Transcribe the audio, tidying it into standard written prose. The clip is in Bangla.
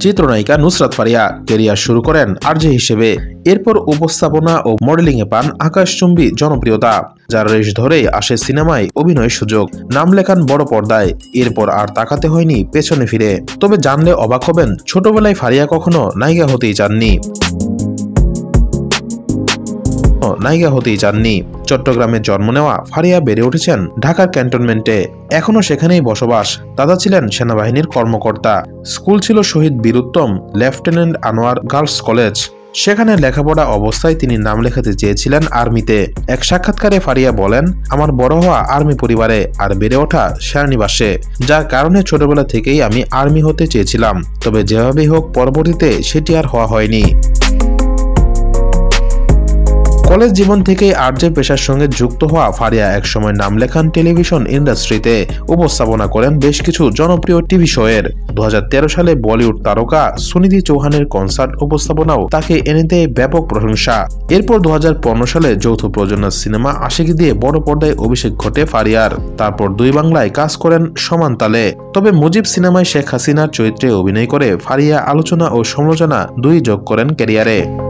চিত্রনায়িকা নুসরাত ফারিয়া ক্যারিয়ার শুরু করেন আরজে হিসেবে। এরপর উপস্থাপনা ও মডেলিংয়ে পান আকাশচুম্বী জনপ্রিয়তা, যার রেশ ধরেই আসে সিনেমায় অভিনয়ের সুযোগ। নাম লেখান বড় পর্দায়, এরপর আর তাকাতে হয়নি পেছনে ফিরে। তবে জানলে অবাক হবেন, ছোটবেলায় ফারিয়া কখনো নায়িকা হতেই চাননি। চট্টগ্রামে জন্ম নেওয়া ফারিয়া বেড়ে উঠেছেন ঢাকার ক্যান্টনমেন্টে, এখনো সেখানেই বসবাস। দাদা ছিলেন সেনাবাহিনীর কর্মকর্তা, স্কুল ছিল শহীদ বীর উত্তম লেফটেন্যান্ট আনোয়ার গার্লস কলেজ। সেখানে লেখাপড়া অবস্থায় তিনি নাম লেখাতে চেয়েছিলেন আর্মিতে। এক সাক্ষাৎকারে ফারিয়া বলেন, আমার বড় হওয়া আর্মি পরিবারে আর বেড়ে ওঠা সেনানিবাসে, যার কারণে ছোটবেলা থেকেই আমি আর্মি হতে চেয়েছিলাম। তবে যেভাবেই হোক পরবর্তীতে সেটি আর হওয়া হয়নি। কলেজ জীবন থেকেই আরজে পেশার সঙ্গে যুক্ত হওয়া ফারিয়া একসময় নাম লেখান টেলিভিশন ইন্ডাস্ট্রিতে, উপস্থাপনা করেন বেশ কিছু জনপ্রিয় টিভি শোয়ের। 2013 সালে বলিউড তারকা সুনিধি চৌহানের কনসার্ট উপস্থাপনাও তাকে এনে দেয় ব্যাপক প্রশংসা। এরপর 2015 সালে যৌথ প্রযোজনার সিনেমা আশিকি দিয়ে বড় পর্দায় অভিষেক ঘটে ফারিয়ার। তারপর দুই বাংলায় কাজ করেন সমান তালে। তবে মুজিব সিনেমায় শেখ হাসিনার চরিত্রে অভিনয় করে ফারিয়া আলোচনা ও সমালোচনা দুই যোগ করেন ক্যারিয়ারে।